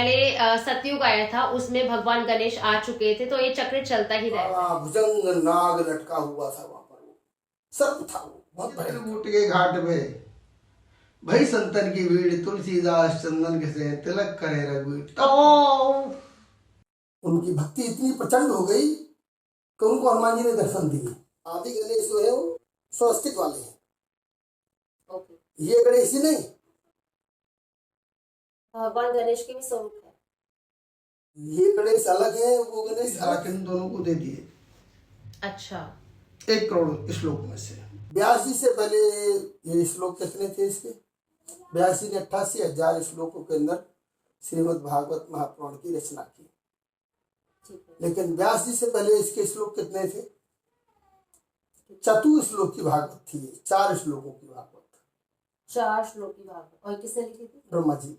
पहले सतयुग आया था, उसमें भगवान गणेश आ चुके थे, तो ये चक्र चलता ही रहता है। भुजंग नाग लटका हुआ था वहां पर, वो सर्प था, वो बहुत चित्रकूट के घाट पे भाई संतन की भीड़, तुलसीदास चंदन के से तिलक करे रघुवीर। तो उनकी भक्ति इतनी प्रचंड हो गई कि उनको हनुमान जी ने दर्शन दिए। आदि गणेश जो है वो स्वस्तिक वाले हैं, ये गणेश जी नहीं, भगवान गणेश के भी स्वरूप है। ये गणेश अलग है, वो गणेश अलग है। इन दोनों को दे दिए अच्छा, 1 करोड़ श्लोक में से। व्यास जी से पहले ये श्लोक कितने थे इसके? व्यास जी ने 88,000 श्लोकों के अंदर श्रीमद् भागवत महापुराण की रचना की। लेकिन व्यास जी से पहले इसके श्लोक कितने थे? 4 श्लोक की भागवत थी, 4 श्लोकों की भागवत। 4 श्लोक की भागवत। और किसने लिखी थी? ब्रह्मा जी।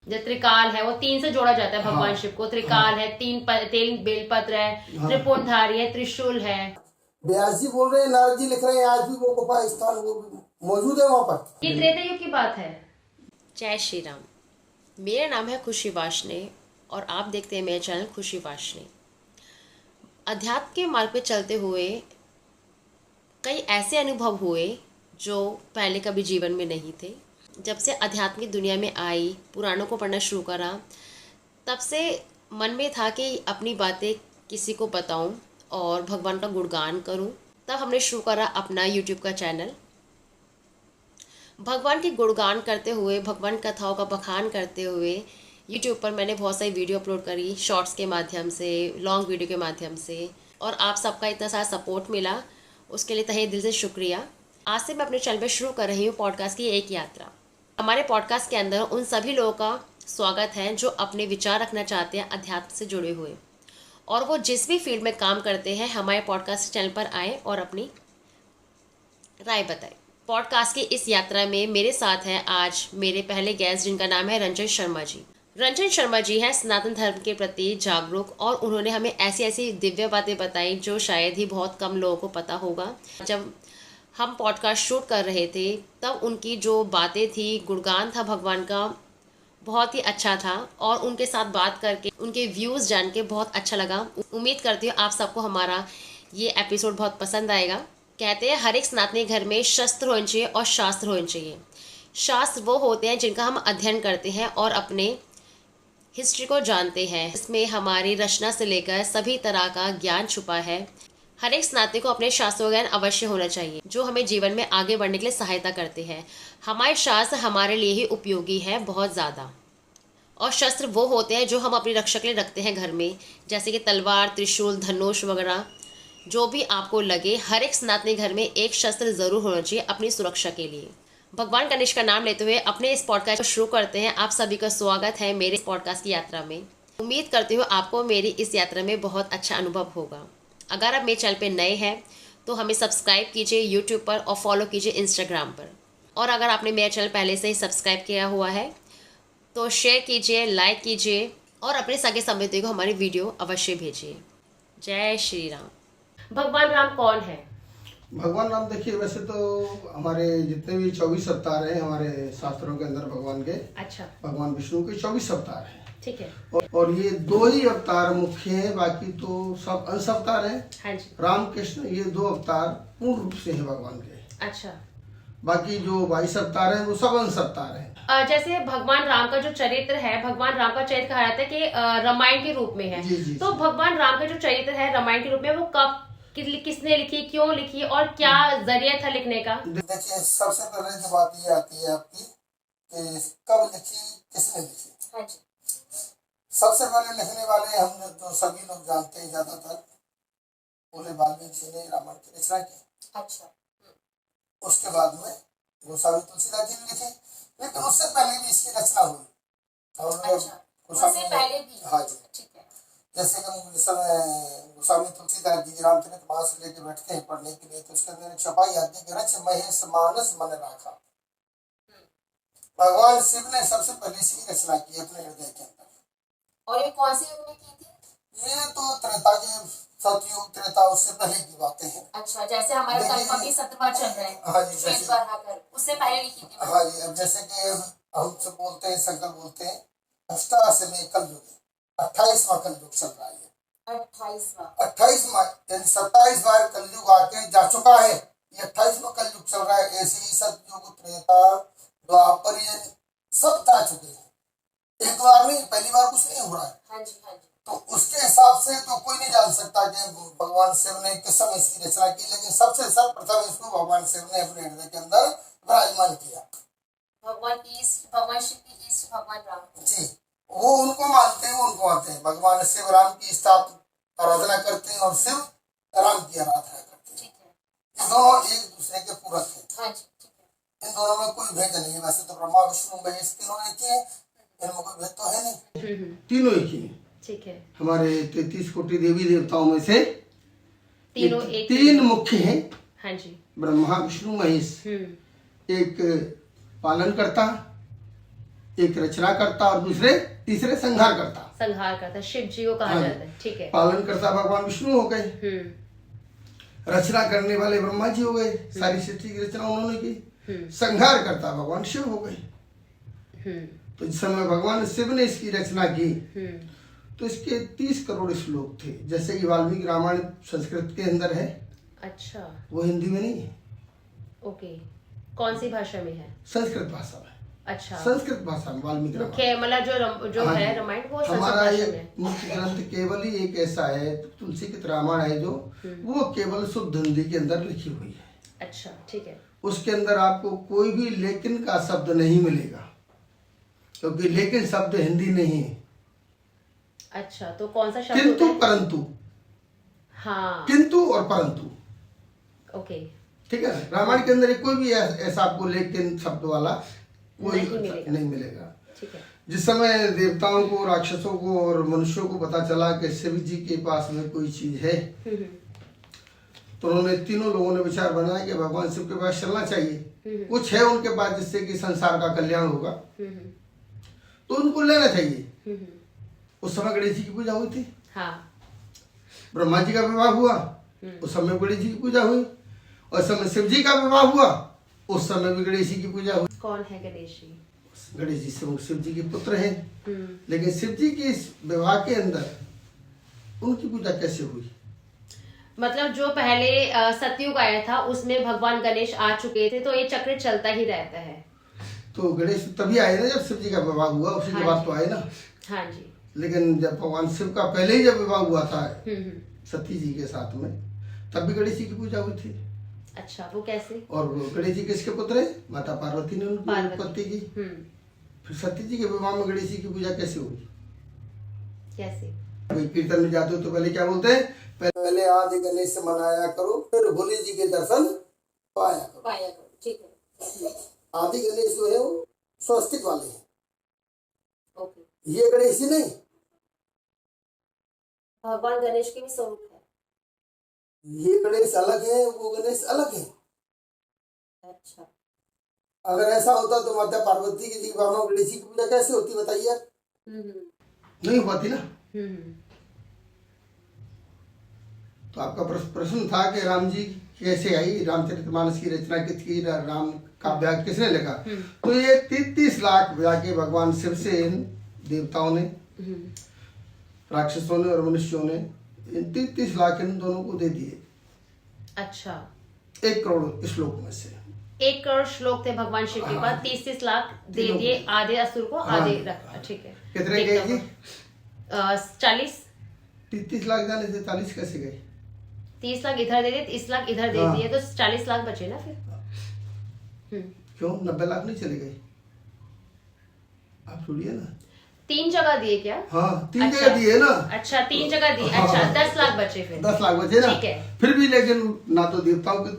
जो त्रिकाल है वो 3 से जोड़ा जाता है भगवान शिव को। त्रिकाल है, 3 बेलपत्र है, त्रिपुंडधारी है, त्रिशूल है। व्यास जी बोल रहे हैं, नारद जी लिख रहे हैं, आज भी वो गुफा स्थान वो मौजूद है वहां पर। ये त्रेता युग की बात है। जय श्री राम। मेरा नाम है खुशी वाशने और आप देखते हैं मेरा चैनल खुशी वाशने। अध्यात्म के मार्ग पे चलते हुए कई ऐसे अनुभव हुए जो पहले कभी जीवन में नहीं थे। जब से अध्यात्म की दुनिया में आई, पुराणों को पढ़ना शुरू करा, तब से मन में था कि अपनी बातें किसी को बताऊं और भगवान का गुणगान करूं। तब हमने शुरू करा अपना यूट्यूब का चैनल। भगवान के गुणगान करते हुए, भगवान कथाओं का बखान करते हुए यूट्यूब पर मैंने बहुत सारी वीडियो अपलोड करी, शॉर्ट्स के माध्यम से, लॉन्ग वीडियो के माध्यम से। और आप सबका इतना सारा सपोर्ट मिला, उसके लिए तहे दिल से शुक्रिया। आज से मैं अपने चैनल पर शुरू कर रही हूँ पॉडकास्ट की एक यात्रा। हमारे पॉडकास्ट के अंदर उन सभी लोगों का स्वागत है जो अपने विचार रखना चाहते हैं अध्यात्म से जुड़े हुए, और वो जिस भी फील्ड में काम करते हैं हमारे पॉडकास्ट चैनल पर आए और अपनी राय बताएं। पॉडकास्ट की इस यात्रा में मेरे साथ हैं आज मेरे पहले गेस्ट, जिनका नाम है रंजन शर्मा जी। रंजन शर्मा जी हैं सनातन धर्म के प्रति जागरूक, और उन्होंने हमें ऐसी ऐसी दिव्य बातें बताई जो शायद ही बहुत कम लोगों को पता होगा। जब हम पॉडकास्ट शूट कर रहे थे तब उनकी जो बातें थी, गुणगान था भगवान का, बहुत ही अच्छा था। और उनके साथ बात करके, उनके व्यूज़ जान के बहुत अच्छा लगा। उम्मीद करती हूँ आप सबको हमारा ये एपिसोड बहुत पसंद आएगा। कहते हैं हर एक सनातनी घर में शस्त्र होने चाहिए और शास्त्र होने चाहिए। शास्त्र वो होते हैं जिनका हम अध्ययन करते हैं और अपने हिस्ट्री को जानते हैं। इसमें हमारी रचना से लेकर सभी तरह का ज्ञान छुपा है। हर एक स्नातक को अपने शास्त्रों ज्ञान अवश्य होना चाहिए, जो हमें जीवन में आगे बढ़ने के लिए सहायता करते हैं। हमारे शास्त्र हमारे लिए ही उपयोगी है बहुत ज़्यादा। और शस्त्र वो होते हैं जो हम अपनी रक्षा के लिए रखते हैं घर में, जैसे कि तलवार, त्रिशूल, धनुष वगैरह। जो भी आपको लगे, हर एक सनातनी घर में एक शस्त्र ज़रूर होना चाहिए अपनी सुरक्षा के लिए। भगवान गणेश का नाम लेते हुए अपने इस पॉडकास्ट को शुरू करते हैं। आप सभी का स्वागत है मेरे पॉडकास्ट की यात्रा में। उम्मीद करती हूँ आपको मेरी इस यात्रा में बहुत अच्छा अनुभव होगा। अगर आप मेरे चैनल पे नए हैं तो हमें सब्सक्राइब कीजिए यूट्यूब पर और फॉलो कीजिए इंस्टाग्राम पर। और अगर आपने मेरा चैनल पहले से ही सब्सक्राइब किया हुआ है तो शेयर कीजिए, लाइक कीजिए और अपने सगे संबंधियों को हमारी वीडियो अवश्य भेजिए। जय श्री राम। भगवान राम कौन है? भगवान राम देखिए, वैसे तो हमारे जितने भी 24 अवतार हैं हमारे शास्त्रों के अंदर भगवान के, अच्छा, भगवान विष्णु के 24 अवतार हैं। ठीक है। और ये 2 ही अवतार मुख्य हैं, बाकी तो सब अंश अवतार हैं। हाँ जी। राम कृष्ण ये 2 अवतार पूर्ण रूप से हैं भगवान के। अच्छा, बाकी जो 22 अवतार हैं वो सब अंश अवतार हैं। जैसे भगवान राम का जो चरित्र है, भगवान राम का चरित्र कहा जाता है कि रामायण के रूप में है। जी, जी, तो जी। भगवान राम का जो चरित्र है रामायण के रूप में, वो कब, किसने लिखी, क्यों लिखी और क्या जरिया था लिखने का? देखिए, सबसे पहले जो बात ये आती है आपकी कि कब लिखी, किसने लिखी। हाँ जी। सबसे पहले लिखने वाले हम तो सभी लोग जानते हैं, ज्यादातर बोले वाल्मीकि जी ने रामायण की रचना की। अच्छा। उसके बाद में गोस्वामी तुलसीदास जी ने लिखी, लेकिन उससे पहले भी इसकी रचना हुई। और उससे पहले भी? हाँ जी। ठीक है। जैसे कि गोस्वामी तुलसीदास जी रामचरितमानस लेके बैठते हैं पढ़ने के लिए, तो उसके अंदर एक छपाई आती है, रच महेश मानस मन राखा। भगवान शिव ने सबसे पहले इसकी रचना की अपने हृदय के अंदर। और ये कौन से युग में की थी? ये तो त्रेता के, सतयुग त्रेता उससे पहले की बातें हैं। अच्छा, जैसे हमारे कल्प अभी 7वां चल रहा है। हाँ जी, श्वेत वराह, उससे पहले लिखी थी। हाँ जी। अब जैसे कि हम सब बोलते हैं, संकल्प बोलते हैं अष्टादशवें कलयुग, 28वां कलयुग चल रहा है। 28वां यानी 27 बार कलयुग आके जा चुका है, ये 28वां कलयुग चल रहा है। ऐसे ही सतयुग, त्रेता, द्वापर, ये सब जा चुके हैं। एक बार नहीं, पहली बार कुछ नहीं हो रहा है। हाँ जी, हाँ जी। तो उसके हिसाब से तो कोई नहीं जान सकता कि भगवान शिव ने किस समय इसकी रचना की, लेकिन सबसे सर्वप्रथम इसको भगवान शिव ने अपने हृदय के अंदर विराजमान किया। भगवान ईस्ट, भगवान शिव की ईस्ट भगवान राम जी, वो उनको मानते हैं, वो उनको आते हैं। भगवान शिव राम की स्थापना आराधना करते हैं और शिव राम की आराधना करते हैं। ठीक है। ये दोनों एक दूसरे के पूरक हैं। हाँ जी, ठीक है। इन दोनों में कोई भेद नहीं है। वैसे तो ब्रह्मा विष्णु महेश तीनों एक ही है, इनमें कोई भेद तो है नहीं, तीनों एक ही हैं। ठीक है। हमारे 33 कोटि देवी देवताओं में से तीनों एक तीन मुख्य हैं। हाँ जी। ब्रह्मा विष्णु महेश, एक पालन करता, एक रचना करता और तीसरे संहार करता। संहार करता शिव जी को कहा हाँ। जाता है। ठीक है। पालन करता भगवान विष्णु हो गए, रचना करने वाले ब्रह्मा जी हो गए, सारी सृष्टि की रचना उन्होंने की। संहार करता भगवान शिव हो गए। तो जिस समय भगवान शिव ने इसकी रचना की तो इसके 30 करोड़ श्लोक थे। जैसे कि वाल्मीकि रामायण संस्कृत के अंदर है, अच्छा, वो हिंदी में नहीं है। ओके। कौन सी भाषा में है? संस्कृत भाषा में। अच्छा, संस्कृत भाषा में वाल्मीकि रामायण। मतलब जो हाँ है जी। रामायण वो संस्कृत हमारा भाषा ये में। मुख्य ग्रंथ केवल ही एक ऐसा है, तुलसी की रामायण है, जो वो केवल शुद्ध हिंदी के अंदर लिखी हुई है। अच्छा, ठीक है। उसके अंदर आपको कोई भी लेकिन का शब्द नहीं मिलेगा, क्योंकि लेकिन शब्द हिंदी नहीं है। अच्छा, तो कौन सा शब्द किंतु होता है? परंतु, हाँ, किंतु और परंतु, ओके। ठीक है। रामायण के अंदर कोई भी ऐसा आपको लेकिन शब्द वाला कोई नहीं मिलेगा। ठीक है। जिस समय देवताओं को, राक्षसों को और मनुष्यों को पता चला कि शिव जी के पास में कोई चीज है, तो उन्होंने तीनों लोगों ने विचार बनाया कि भगवान शिव के पास चलना चाहिए। कुछ है उनके पास जिससे कि संसार का कल्याण होगा, तो उनको लेना चाहिए। उस समय गणेश जी की पूजा हुई थी। हाँ। ब्रह्मा जी का विवाह हुआ, उस समय गणेश जी की पूजा हुई। और समय शिव जी का विवाह हुआ, उस समय भी गणेश जी की पूजा हुई। कौन है गणेश जी? गणेश जी शिव जी के पुत्र हैं, लेकिन शिव जी के इस विवाह के अंदर उनकी पूजा कैसे हुई? मतलब जो पहले सतयुग आया था उसमें भगवान गणेश आ चुके थे, तो ये चक्र चलता ही रहता है। तो गणेश तभी आए ना जब शिव जी का विवाह हुआ, उसी के बाद तो आए ना। हाँ जी। लेकिन जब भगवान शिव का पहले ही जब विवाह हुआ था सती जी के साथ में, तब भी गणेश जी की पूजा हुई थी। अच्छा, वो कैसे? और गणेश जी किसके पुत्र है? माता पार्वती ने उनकी उत्पत्ति की। फिर सती जी के विवाह में गणेश जी की पूजा कैसे हुई? कैसे? कोई कीर्तन में जाते हो तो पहले क्या बोलते हैं? पहले आदि गणेश से मनाया करो, फिर भोले जी के दर्शन पाया करो। ठीक है। आदि गणेश जो है वो स्वस्तिक वाले हैं, ओके। ये गणेश जी नहीं। भगवान गणेश के भी स्वरूप है। ये गणेश अलग है, वो गणेश अलग है। अच्छा। अगर ऐसा होता तो माता पार्वती की जी बाबा गणेश जी की पूजा कैसे होती बताइए? नहीं होती ना। तो आपका प्रश्न था कि राम जी कैसे आई, रामचरितमानस की रचना किसकी, राम काव्य किसने लिखा? तो ये 33 लाख जाके भगवान शिव से इन देवताओं ने, राक्षसों ने और मनुष्यों ने इन 33 लाख इन दोनों को दे दिए। अच्छा। 1 करोड़ श्लोक में से 1 करोड़ श्लोक थे भगवान शिव के पास, 30 लाख दे दिए, आधे असुर को, आधे रखा। ठीक है। कितने गए जी? 40। 33 लाख जाने से 40 कैसे गए? 30 लाख इधर दे दिए, 30 लाख इधर दे दिए, तो 40 लाख बचे ना फिर। क्यों 90 लाख नहीं चले गए? आप छोड़िए ना, 3 जगह दिए क्या? हाँ 3 जगह दिए ना। अच्छा, 3 जगह दिए। हाँ, अच्छा, 10 लाख बचे फिर। 10 लाख बचे ना। ठीक है। फिर भी लेकिन ना तो देवताओं की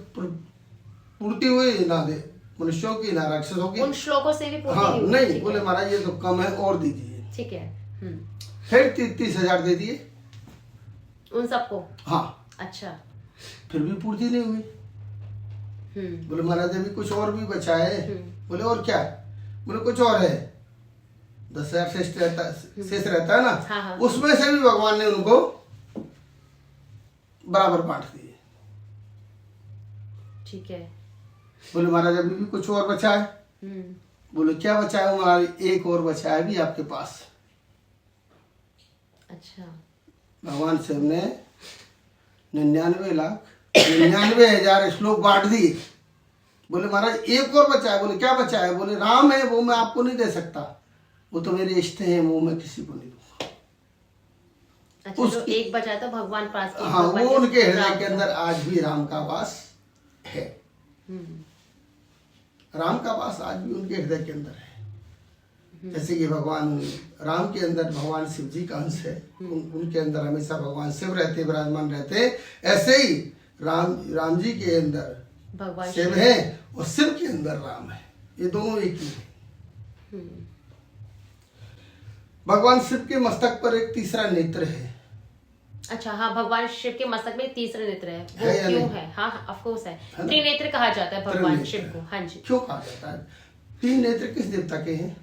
पूर्ति हुई, ना दे मनुष्यों की, ना राक्षसों की। उन श्लोकों से भी पूर्ति हाँ नहीं हुई। नहीं, ठीक बोले है। महाराज ये तो कम है और दीजिए। ठीक है। फिर 30,000 दे दिए उन सबको। हाँ, अच्छा। फिर भी पूर्ति नहीं हुई। बोले महाराज अभी कुछ और भी बचा है। बोले और क्या? बोले कुछ और है, 10,000 शेष रहता है ना। हाँ। उसमें से भी भगवान ने उनको बराबर बांट दिए। ठीक है। बोले महाराज अभी भी कुछ और बचा है। बोले क्या बचा है? महाराज 1 और बचा है भी आपके पास। अच्छा। भगवान शिव ने 99,99,000 श्लोक बांट दिए। बोले महाराज एक और बचा है। बोले क्या बचा है? बोले राम है, वो मैं आपको नहीं दे सकता, वो तो मेरे इष्ट हैं, वो मैं किसी को नहीं दूंगा। अच्छा, जो एक बचा था भगवान पास की, हाँ, भगवान वो उनके हृदय राम के का। अंदर आज भी राम का वास है। राम का वास आज भी उनके हृदय के अंदर है। जैसे कि भगवान राम के अंदर भगवान शिव जी का अंश है, उनके अंदर हमेशा भगवान शिव रहते, विराजमान रहते। ऐसे ही राम जी के अंदर भगवान शिव है और शिव के अंदर राम है, ये दोनों एक ही है। भगवान शिव के मस्तक पर एक तीसरा नेत्र है। अच्छा, हाँ, भगवान शिव के मस्तक में तीसरा नेत्र है, वो है या क्यों नहीं? है? हाँ, ऑफ कोर्स है। ना? त्रिनेत्र कहा जाता है भगवान त्रिनेत्र शिव को। हाँ जी। क्यों कहा जाता है? 3 नेत्र किस देवता के हैं?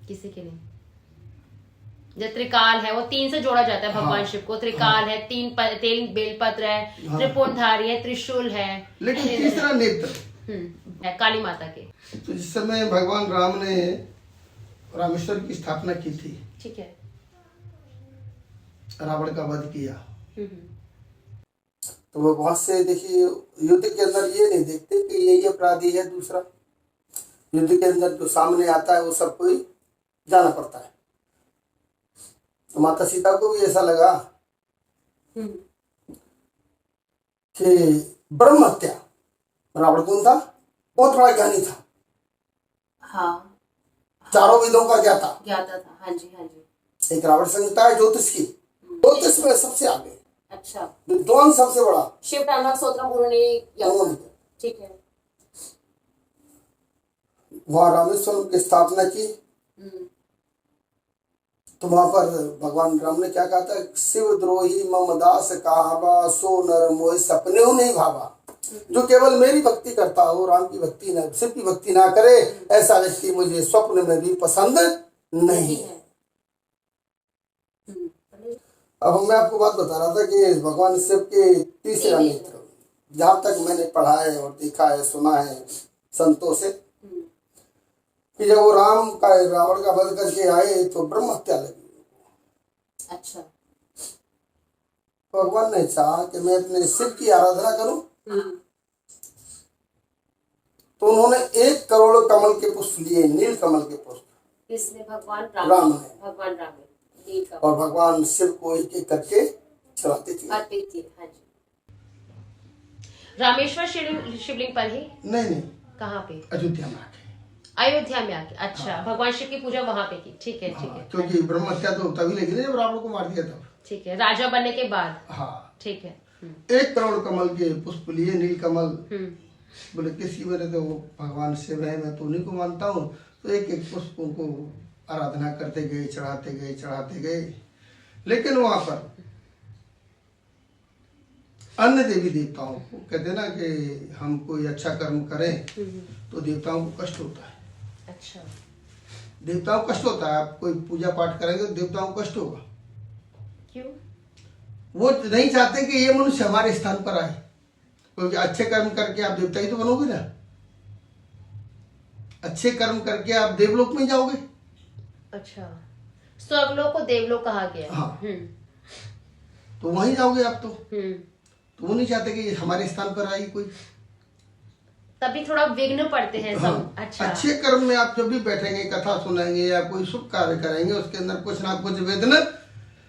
किसी के नहीं। जो त्रिकाल है वो 3 से जोड़ा जाता है भगवान हाँ, शिव को। त्रिकाल है, 3 बेलपत्र है, हाँ। त्रिपुंडधारी है, त्रिशूल है, लेकिन तीसरा नेत्र है काली माता के। तो जिस समय भगवान राम ने रामेश्वर की स्थापना की थी, ठीक है। रावण का वध किया, तो वो बहुत से देखिए युद्ध के अंदर ये नहीं देखते कि यही अपराधी है दूसरा। युद्ध के अंदर जो सामने आता है वो सब कोई जाना पड़ता है। तो माता सीता को भी ऐसा लगा कि ब्रह्म हत्या, रावण कौन था? बहुत बड़ा ज्ञानी था, हाँ, चारों वेदों का ज्ञाता। ज्ञाता था। हाँ जी, हाँ जी। एक रावण संहिता है ज्योतिष की, ज्योतिष में सबसे आगे, अच्छा। विद्वान सबसे बड़ा शिव तांडव स्तोत्रम उन्होंने किया था। ठीक है। वहां रामेश्वरम की स्थापना की। तो वहां पर भगवान राम ने क्या कहा था? शिव द्रोही मम दास कहावा, सो नर मोह सपने नहीं भावा। जो केवल मेरी भक्ति करता हो, राम की भक्ति न, शिव की भक्ति ना करे, ऐसा व्यक्ति मुझे स्वप्न में भी पसंद नहीं है। अब मैं आपको बात बता रहा था कि भगवान शिव के तीसरा नेत्र, जहां तक मैंने पढ़ा है और देखा है, सुना है संतों से, कि जब वो रावण का वध करके आए तो ब्रह्म हत्या लगी। अच्छा। भगवान ने चाहा कि मैं अपने शिव की आराधना करूं, तो उन्होंने 1 करोड़ कमल के पुष्प लिए, नील कमल के पुष्प। किसने? भगवान राम ने। भगवान राम ने नील कमल। और भगवान शिव को एक एक करके चढ़ाते थे। हाँ जी। रामेश्वर शिवलिंग पर ही? नहीं, कहाँ पे? अयोध्या में आके। अयोध्या में आके। अच्छा, हाँ। भगवान शिव की पूजा वहां पे की। ठीक है, ठीक है। क्योंकि ब्रह्म हत्या तो तभी लगी ना जब रावण को मार दिया तब। ठीक है, राजा बनने के बाद। हाँ, ठीक है। 1 करोड़ कमल के पुष्प लिए, नील कमल। बोले किसी मेरे तो भगवान शिव है, मैं तो उन्हीं को मानता हूँ। तो एक एक पुष्प को आराधना करते गए, चढ़ाते गए। लेकिन वहां पर अन्य देवी देवताओं को कहते ना कि हम कोई अच्छा कर्म करें तो देवताओं को कष्ट होता है। अच्छा। देवताओं को कष्ट होता है। आप कोई पूजा पाठ करेंगे तो देवताओं को कष्ट होगा। क्यों? वो नहीं चाहते कि ये मनुष्य हमारे स्थान पर आए, क्योंकि अच्छे कर्म करके आप देवता ही तो बनोगे ना। अच्छे कर्म करके आप देवलोक में जाओगे। अच्छा, स्वर्गलोक को देवलोक कहा गया। हाँ, तो वहीं जाओगे आप तो वो नहीं चाहते कि हमारे स्थान पर आए कोई। तभी थोड़ा विघ्न पड़ते हैं सब। हाँ, अच्छा। अच्छे कर्म में आप जब भी बैठेंगे, कथा सुनेंगे या कोई शुभ कार्य करेंगे, उसके अंदर कुछ ना कुछ विघ्न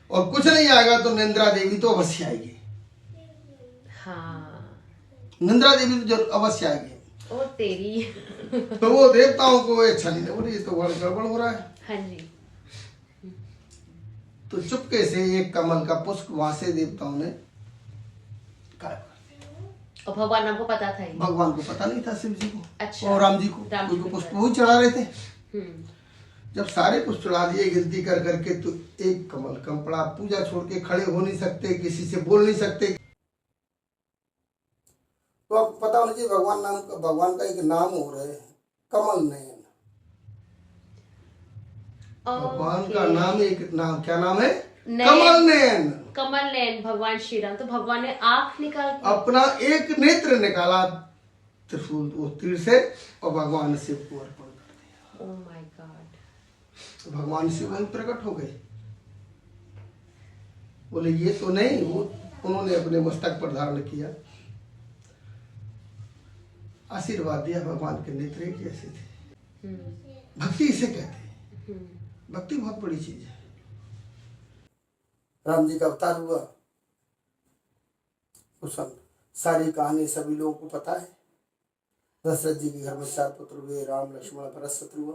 और कुछ नहीं आएगा तो निंद्रा देवी तो अवश्य आएगी। हाँ, निंद्रा देवी तो अवश्य आएगी। ओ तेरी। तो वो देवताओं को अच्छा नहीं लगा, ये तो गड़बड़ हो रहा है। हाँ जी। तो चुपके से 1 कमल का पुष्प वहां से देवताओं ने गायब कर दिया। और भगवान राम को पता था ये? भगवान को पता नहीं था, शिव जी को। अच्छा। और राम जी को। क्योंकि पुष्प वही चढ़ा रहे थे। जब सारे पुष्प चढ़ा दिए गिनती कर करके, तो 1 कमल कम पड़ा। पूजा छोड़ के खड़े हो नहीं सकते, किसी से बोल नहीं सकते। तो आपको पता होना चाहिए भगवान का एक नाम हो रहा है कमल नयन। भगवान का नाम एक नाम, क्या नाम है? नयन। कमल नयन। कमल नयन भगवान श्री राम। तो भगवान ने आंख निकाल अपना 1 नेत्र निकाला त्रिशूल वो तीर से और भगवान शिव को अर्पण कर दिया। Oh my God. तो भगवान शिव वहीं प्रकट हो गए। बोले ये तो नहीं, वो उन्होंने अपने मस्तक पर धारण किया, आशीर्वाद दिया, भगवान के नेत्र एक जैसे थे। भक्ति इसे कहते हैं, भक्ति बहुत बड़ी चीज है। राम जी का अवतार हुआ, उस सारी कहानी सभी लोगों को पता है। दशरथ जी के घर में 4 पुत्र हुए, राम लक्ष्मण भरत शत्रुघ्न।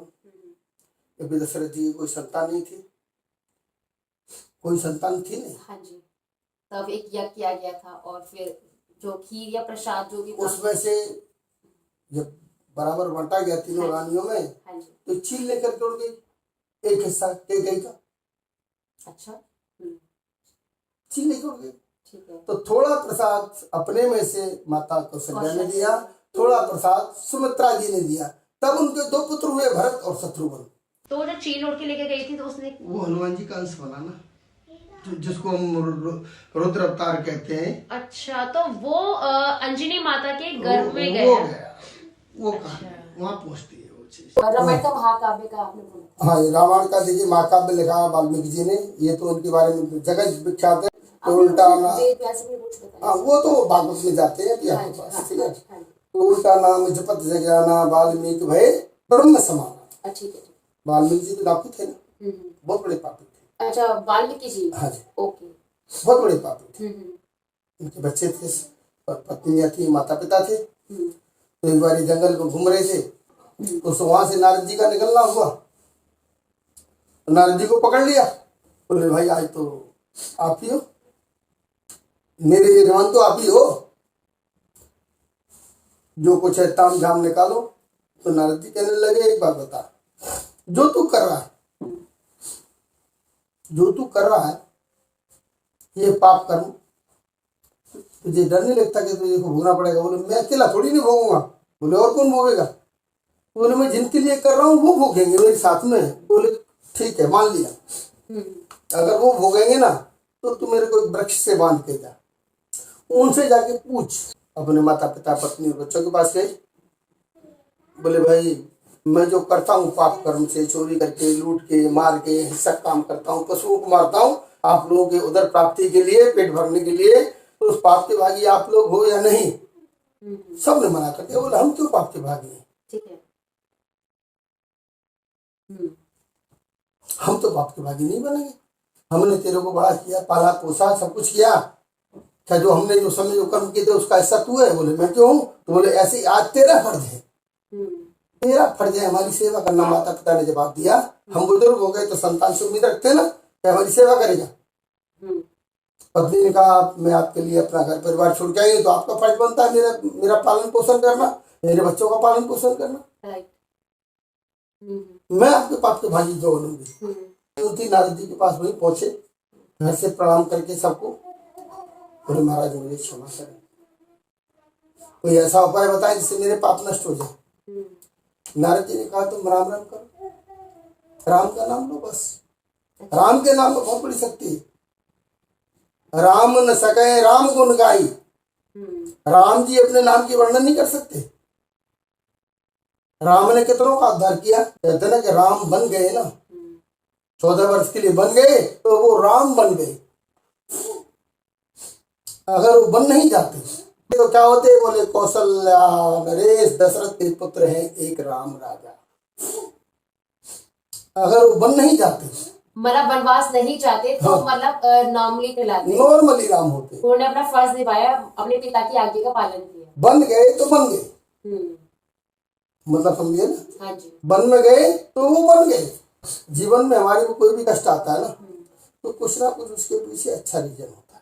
क्योंकि दशरथ जी की कोई संतान नहीं थी, कोई संतान थी नहीं। हाँ जी, तब एक यज्ञ किया गया था और फिर जो खीर या प्रसाद जो भी था, उसमें से जब बराबर बांटा गया तीनों रानियों में, हाँ जी, तो छीन लेकर के उड़ गई एक हिस्सा कैकेयी का। अच्छा, छीन लेकर उड़ गई। ठीक है। तो थोड़ा प्रसाद अपने में से माता कौशल्या ने दिया, थोड़ा प्रसाद सुमित्रा जी ने दिया। तब उनके 2 पुत्र हुए, भरत और शत्रुघ्न। तो जो चील उड़ के लेके गई थी तो उसने, वो हनुमान जी का अंश बना ना, जिसको हम रुद्र अवतार कहते हैं। अच्छा, तो वो अंजनी माता के गर्भ में वो गया। वो वहाँ पहुँचती है वो चीज। रामायण का महाकाव्य का आपने बोला। हाँ, ये रामायण का देखिए महाकाव्य लिखा है वाल्मीकि जी ने, ये तो उनके बारे में जगत विख्यात है। तो उल्टा हाँ, वो तो भागवत में जाते हैं आपके पास, ठीक है। उल्टा नाम जपत जगजाना वाल्मीकि भय ब्रह्म समाना। ठीक है। वाल्मीकि जी तो डाकू थे ना, बहुत बड़े पापी थे। अच्छा, वाल्मीकि जी। हाँ जी, ओके। बहुत बड़े पापी थे। उनके बच्चे थे, पत्नियां थी, माता पिता थे। तो एक बार जंगल में घूम रहे थे, तो वहां से नारद जी का निकलना हुआ। नारद जी को पकड़ लिया, बोले भाई आज तो आप ही हो, मेरे यजमान तो आप ही हो, जो कुछ है ताम झाम निकालो। तो नारद जी कहने लगे एक बात बता, जो तू कर रहा है, जो तू कर रहा है ये पाप कर्म, तुझे डर नहीं लगता कि तुझे भोगना पड़ेगा? बोले मैं अकेला थोड़ी नहीं भोगूंगा। बोले और कौन भोगेगा? बोले मैं जिनके लिए कर रहा हूँ वो भोगेंगे मेरे साथ में। बोले ठीक है, मान लिया, अगर वो भोगेंगे ना तो तू मेरे को एक वृक्ष से बांध के जा, उनसे जाके पूछ। अपने माता पिता पत्नी और बच्चों के पास गए, बोले भाई मैं जो करता हूँ पाप कर्म से, चोरी करके, लूट के, मार के, हिंसक काम करता हूँ, पशुओं को मारता हूँ, आप लोगों के उदर प्राप्ति के लिए, पेट भरने के लिए, तो उस पाप के भागी आप लोग हो या नहीं? सबने मना कर दिया। बोले हम क्यों पाप के भागी हैं? ठीक है। हम तो पाप के भागी नहीं बनेंगे। हमने तेरे को बड़ा किया, पाला पोसा, सब कुछ किया, क्या जो हमने जो समय जो कर्म किए थे उसका हिस्सा तू है? बोले मैं क्यों हूँ? तो बोले ऐसे ही आज तेरा फर्ज है, तेरा फर्ज है हमारी सेवा करना। माता पिता ने जवाब दिया, हम बुजुर्ग हो गए तो संतान से उम्मीद रखते हैं ना कि हमारी सेवा करेगा। पत्नी ने कहा मैं आपके लिए अपना घर परिवार छोड़ के आई, तो आपका फर्ज बनता है मेरा पालन पोषण करना, मेरे बच्चों का पालन पोषण करना। मैं आपके पाप के भागी जो बनूंगी। नारद जी के पास वही पहुंचे, घर से प्रणाम करके सबको, बोले महाराज मुझे क्षमा करें, कोई ऐसा उपाय बताएं जिससे मेरे पाप नष्ट हो जाए। नारद जी ने कहा तुम राम राम करो, राम का नाम लो बस। राम के नाम में बहुत बड़ी शक्ति है। राम न सके राम गुण गाई। राम जी अपने नाम की वर्णन नहीं कर सकते। राम ने कितनों का उद्धार किया? कहते ना कि राम बन गए ना, 14 वर्ष के लिए बन गए तो वो राम बन गए। अगर वो बन नहीं जाते तो क्या होते? बोले कौशल्या नरेश दशरथ के पुत्र हैं एक राम राजा। अगर वो बन नहीं जाते, मतलब वनवास नहीं चाहते तो हाँ, मतलब नॉर्मली कहलाते, नॉर्मली राम होते। उन्होंने अपना फर्ज निभाया, अपने पिता की आज्ञा का पालन किया। बन गए तो बन गए, मतलब समझिए ना। हाँ जी। बन में गए तो वो बन गए। जीवन में हमारे को कोई भी कष्ट आता है ना, तो कुछ ना कुछ उसके पीछे अच्छा रीजन होता है।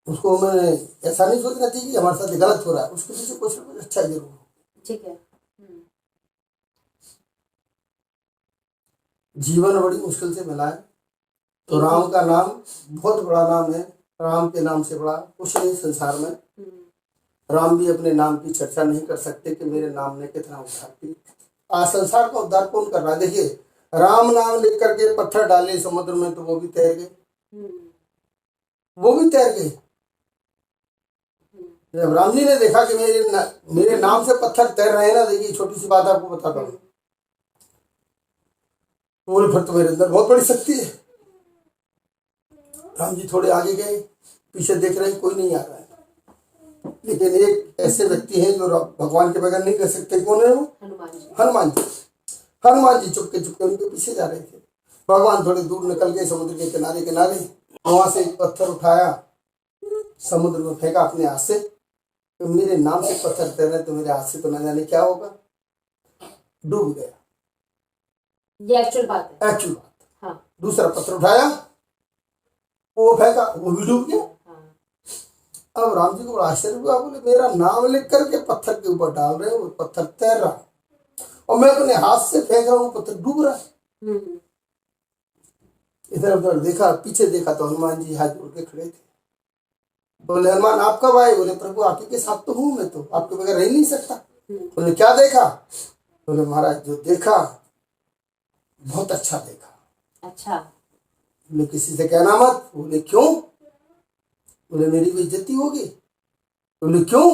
उसको मैंने ऐसा नहीं सोचना चाहिए कि हमारे साथ गलत हो रहा है, उसके पीछे कुछ ना कुछ अच्छा जरूर हो। ठीक है। जीवन बड़ी मुश्किल से मिला है, तो राम का नाम बहुत बड़ा नाम है। राम के नाम से बड़ा कुछ नहीं संसार में। राम भी अपने नाम की चर्चा नहीं कर सकते कि मेरे नाम ने कितना उद्धार किया। आज संसार का उद्धार कौन कर रहा है? देखिए, राम नाम लिख करके पत्थर डाले समुद्र में तो वो भी तैर गए, वो भी तैर गए। जब राम जी ने देखा कि मेरे नाम से पत्थर तैर रहे हैं ना, देखिए छोटी सी बात आपको बताता हूँ, बोले फिर तो मेरे अंदर बहुत बड़ी शक्ति है, राम जी थोड़े आगे गए, पीछे देख रहे हैं कोई नहीं आ रहा है, लेकिन एक ऐसे व्यक्ति हैं जो भगवान के बगैर नहीं रह सकते। कौन है वो? हनुमान जी। हनुमान जी। हनुमान जी चुपके चुपके उनके पीछे जा रहे थे। भगवान थोड़ी दूर निकल गए समुद्र के किनारे किनारे, वहां से एक पत्थर उठाया, समुद्र में फेंका अपने हाथ से। तो मेरे नाम से पत्थर तैर तो मेरे हाथ से तो न जाने क्या होगा, डूब गया। ये एक्चुअल बात है। एक्चुअल बात। हाँ। दूसरा पत्थर उठाया, वो फेंका, वो भी डूब गया। हाँ। अब राम जी को बड़ा आश्चर्य हुआ, बोले मेरा नाम लिख करके पत्थर के ऊपर डाल रहे हो, वो पत्थर तैर रहा और मैं अपने हाथ से फेंक रहा हूँ, पत्थर डूब रहा है। इधर उधर देखा, पीछे देखा तो हनुमान जी हाथ जोड़ के खड़े थे। बोले हनुमान आप कब आए? बोले प्रभु आप ही के साथ तो हूँ, मैं तो आपके बगैर रह नहीं सकता। बोले क्या देखा? बोले महाराज जो देखा बहुत अच्छा देखा। अच्छा। बोले किसी से कहना मत। बोले क्यों? बोले मेरी बेइज्जती होगी। बोले क्यों?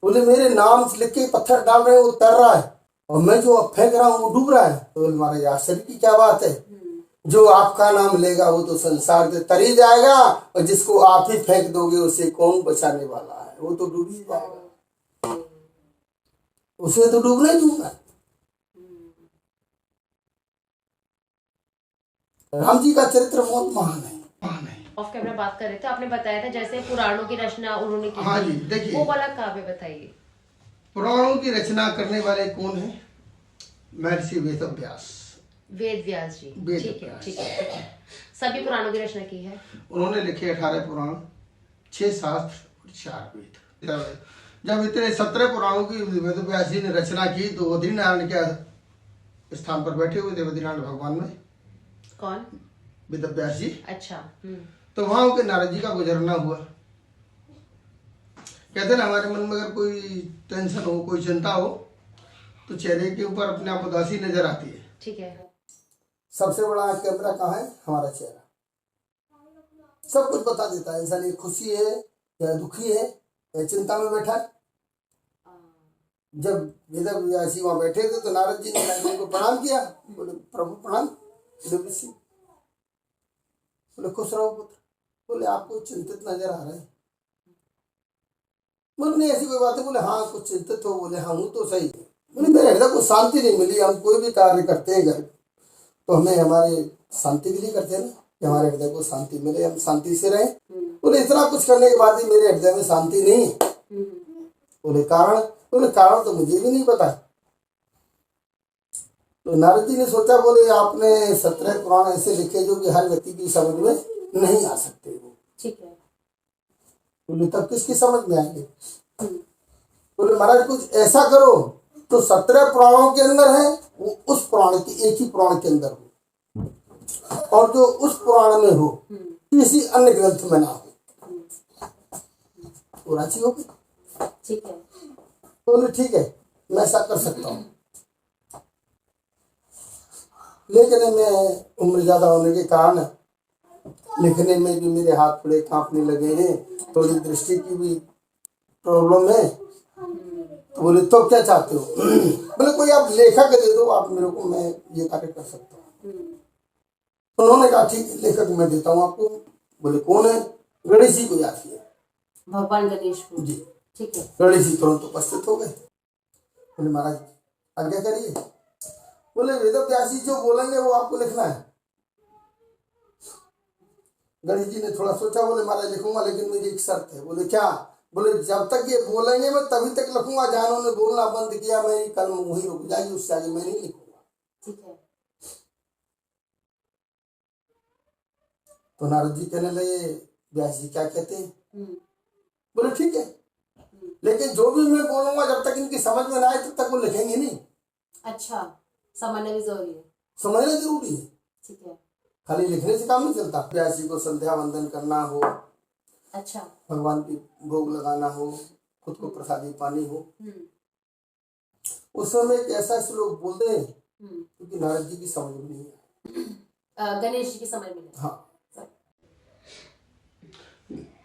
बोले मेरे नाम से लिख के पत्थर डाल रहे हो, वो तैर रहा है और मैं जो अब फेंक रहा हूँ वो डूब रहा है। तो बोले महाराज आश्चर्य की क्या बात है, जो आपका नाम लेगा वो तो संसार से तर ही जाएगा और जिसको आप ही फेंक दोगे उसे कौन बचाने वाला है, वो तो डूब ही जाएगा, उसे तो डूबना ही डूबना। राम जी का चरित्र बहुत महान है। ऑफ कैमरा बात कर रहे थे, आपने बताया था जैसे पुराणों की रचना उन्होंने की। हाँ जी, देखिए वो वाला काव्य बताइए। पुराणों की रचना करने वाले कौन है? महर्षि वेद व्यास। वेद व्यास जी। वेद ठीक है व्यास। ठीक है ठीक है। सभी पुराणों की रचना की है उन्होंने लिखे 18 पुराण, 6 शास्त्र और 4 वेद। जब इतने 17 पुराणों की वेद व्यास जी ने रचना की तो बद्रीनारायण के स्थान पर बैठे हुए थे, बद्रीनारायण भगवान में। कौन? वेद व्यास जी। अच्छा। तो वहां उनके नारद जी का गुजरना हुआ। कहते ना हमारे मन में अगर कोई टेंशन हो, कोई चिंता हो तो चेहरे के ऊपर अपने आप उदासी नजर आती है। ठीक है। सबसे बड़ा कैमरा कहाँ है? हमारा चेहरा सब कुछ बता देता है। इंसान ये खुशी है या दुखी है या चिंता में बैठा है। जब वेद व्यास जी वहां बैठे थे तो नारद जी ने नारद जी को प्रणाम किया। बोले प्रभु प्रणाम। बोले खुश रहो पुत्र। बोले आपको चिंतित नजर आ रहे हैं। बोले नहीं ऐसी कोई बात है। बोले हाँ कुछ चिंतित हो। बोले हाँ हूँ तो सही। बोले मेरे हृदय को शांति नहीं मिली। हम कोई भी कार्य करते हैं घर तो हमें हमारे शांति के लिए करते हैं ना, कि हमारे हृदय को शांति मिले, हम शांति से रहें। बोले इतना कुछ करने के बाद भी मेरे हृदय में शांति नहीं है। बोले कारण? बोले कारण तो मुझे भी नहीं पता। तो नारद जी ने सोचा, बोले आपने 17 पुराण ऐसे लिखे जो कि हर व्यक्ति की समझ में नहीं आ सकते वो। ठीक है। बोले तब किसकी समझ में आएंगे? बोले महाराज कुछ ऐसा करो तो 17 पुराणों के अंदर है वो उस पुराण के एक ही पुराण के अंदर हो और जो उस पुराण में हो किसी अन्य ग्रंथ में ना हो। वो राजी हो गई। ठीक है। बोले ठीक है मैं ऐसा कर सकता हूँ, लेकिन मैं उम्र ज्यादा होने के कारण लिखने में भी मेरे हाथ थोड़े कांपने लगे हैं, थोड़ी दृष्टि की भी प्रॉब्लम है। तो बोले तो क्या चाहते हो? बोले कोई आप लेखक दे दो आप मेरे को, मैं ये कार्य कर सकता हूँ। उन्होंने कहा ठीक है लेखक मैं देता हूँ आपको। बोले कौन है? गणेश जी को याद किया। भगवान गणेश को जी। ठीक है। गणेश जी तुरंत उपस्थित हो गए। बोले महाराज आज्ञा करिए। बोले वेद व्यास जी जो बोलेंगे वो आपको लिखना है। गणेश जी ने थोड़ा सोचा। बोले महाराज लिखूंगा लेकिन मेरी एक शर्त है। बोले क्या? बोले जब तक ये बोलेंगे मैं तभी तक लिखूंगा, जहां उन्होंने बोलना बंद किया मेरी कलम वहीं रुक जाएगी, उससे आगे मैं नहीं लिखूंगा। ठीक है। तो नारद जी कहने लगे व्यास जी क्या कहते हैं? बोले ठीक है लेकिन जो भी मैं बोलूंगा जब तक इनकी समझ में ना आए तब तक वो लिखेंगे नहीं। अच्छा समझना भी जरूरी है। समझना जरूरी है। ठीक है। खाली लिखने से काम नहीं चलता। व्यास जी को संध्या वंदन करना हो, अच्छा भगवान की भोग लगाना हो, खुद को प्रसादी पानी हो, उस समय एक ऐसा श्लोक बोल दे क्योंकि नारद जी की समझ में नहीं है, गणेश जी की समझ में नहीं। हाँ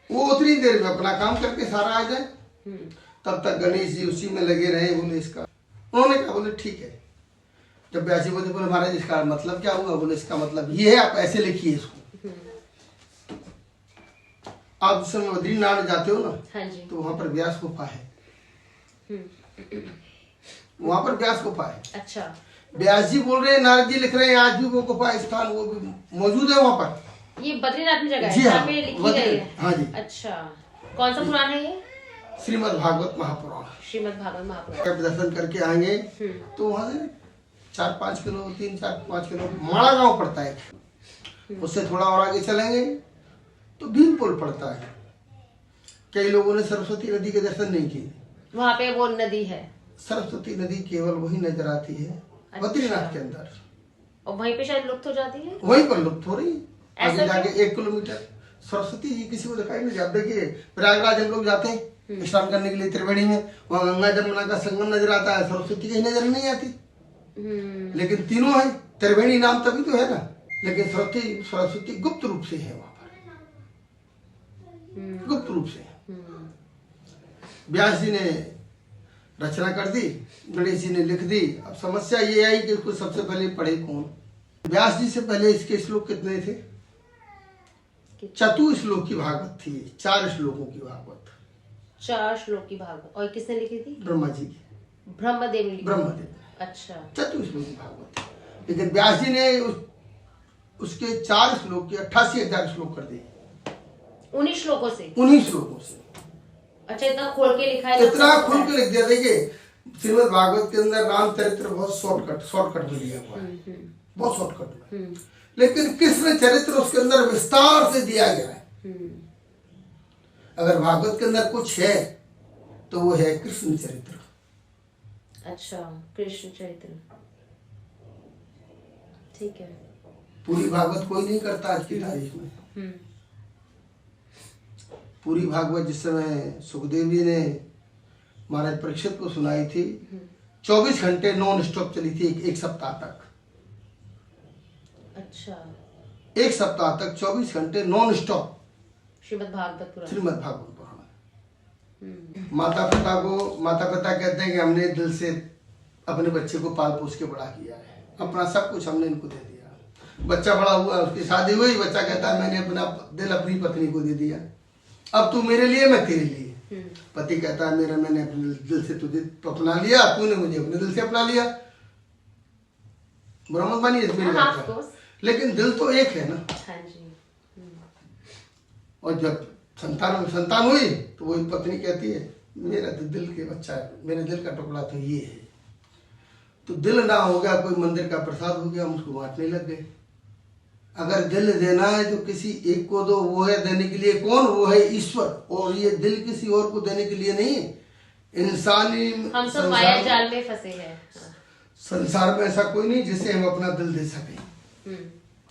वो उतनी देर में अपना काम करके सारा आ जाए, तब तक गणेश जी उसी में लगे रहे। बोले इसका उन्होंने कहा बोले ठीक है। जब व्यास जी बोले महाराज इसका मतलब क्या हुआ? बोले इसका मतलब ये है आप ऐसे लिखिए इसको। आप जिस समय बद्रीनाथ जाते हो ना, हाँ जी। तो वहां पर व्यास गुफा है, हम्म। वहां पर व्यास गुफा है। अच्छा। व्यास जी बोल रहे हैं, नारद जी लिख रहे हैं, आज भी वो गुफा स्थान वो भी मौजूद है वहां पर। ये बद्रीनाथ में जगह है जी हाँ, जहाँ पे लिखी गई है। हाँ जी। अच्छा, कौन सा पुराण है ये? श्रीमद् भागवत महापुराण। श्रीमद् भागवत महापुराण। जब दर्शन करके आएंगे तो वहां से 4-5 किलो 3-4-5 किलो माड़ा गांव पड़ता है, उससे थोड़ा और आगे चलेंगे तो भीम पुल पड़ता है। कई लोगों ने सरस्वती नदी के दर्शन नहीं किए, वहाँ पे वो नदी है। सरस्वती नदी केवल वही नजर आती है बद्रीनाथ के अंदर, और वहीं पे शायद लुप्त हो जाती है। वहीं पर लुप्त हो रही है। ऐसा आगे जाके 1 किलोमीटर सरस्वती जी किसी को दिखाई नहीं जाती। देखिए प्रयागराज हम लोग जाते हैं स्नान करने के लिए त्रिवेणी में, वहाँ गंगा जमुना का संगम नजर आता है, सरस्वती कहीं नजर नहीं आती। लेकिन तीनों है, त्रिवेणी नाम तभी तो है ना, लेकिन सरस्वती गुप्त रूप से है वहां पर, गुप्त रूप से। व्यास जी ने रचना कर दी, गणेश जी ने लिख दी। अब समस्या ये आई कि इसको सबसे पहले पढ़े कौन। व्यास जी से पहले इसके श्लोक कितने थे? 4 श्लोक की भागवत थी, 4 श्लोकों की भागवत, 4 श्लोक की भागवत। और किसने लिखी थी? ब्रह्मा जी, ब्रह्मदेव ने लिखी। ब्रह्मदेव। अच्छा। 4 श्लोक की भागवत, लेकिन व्यास जी ने उसके 4 श्लोक के 88,000 श्लोक कर दिए। 19 श्लोकों से? 19 श्लोकों से। अच्छा, इतना खोल के लिखा है? इतना खोल के लिख दिया। देखिए श्रीमद् भागवत के अंदर राम चरित्र बहुत शॉर्टकट में दिया हुआ है, बहुत शॉर्टकट में, लेकिन कृष्ण चरित्र उसके अंदर विस्तार से दिया गया है। अगर भागवत के अंदर कुछ है तो वो है कृष्ण चरित्र। अच्छा, कृष्ण चरित्र, ठीक है। पूरी भागवत कोई नहीं करता आज की तारीख में। पूरी भागवत जिस समय सुखदेव जी ने महाराज परीक्षित को सुनाई थी, 24 घंटे नॉन स्टॉप चली थी, एक सप्ताह तक। अच्छा, 1 सप्ताह तक 24 घंटे नॉन स्टॉप श्रीमद् भागवत पुराण। श्रीमद् भागवत पुराण। माता पिता कहते हैं कि हमने दिल से अपने बच्चे को पाल पोस के बड़ा किया है, अपना सब कुछ हमने इनको दे दिया। बच्चा बड़ा हुआ, उसकी शादी हुई, बच्चा कहता है मैंने अपना दिल अपनी पत्नी को दे दिया, अब तू मेरे लिए मैं तेरे लिए। पति कहता है मैंने अपने दिल से तुझे अपना लिया, तूने मुझे अपने दिल से अपना लिया। ब्राह्मण बानी है मेरी बात का, लेकिन दिल तो एक है ना। हाँ जी। और जब संतान हुई तो वही पत्नी कहती है मेरा तो दिल के बच्चा है, मेरे दिल का टुकड़ा तो ये है। तो दिल ना हो गया, कोई मंदिर का प्रसाद हो गया, हम उसको बांटने लग गए। अगर दिल देना है तो किसी एक को दो, वो है देने के लिए कौन? वो है ईश्वर। और ये दिल किसी और को देने के लिए नहीं है। इंसानी हम सब माया जाल में फंसे हैं। संसार में ऐसा कोई नहीं जिसे हम अपना दिल दे सकें।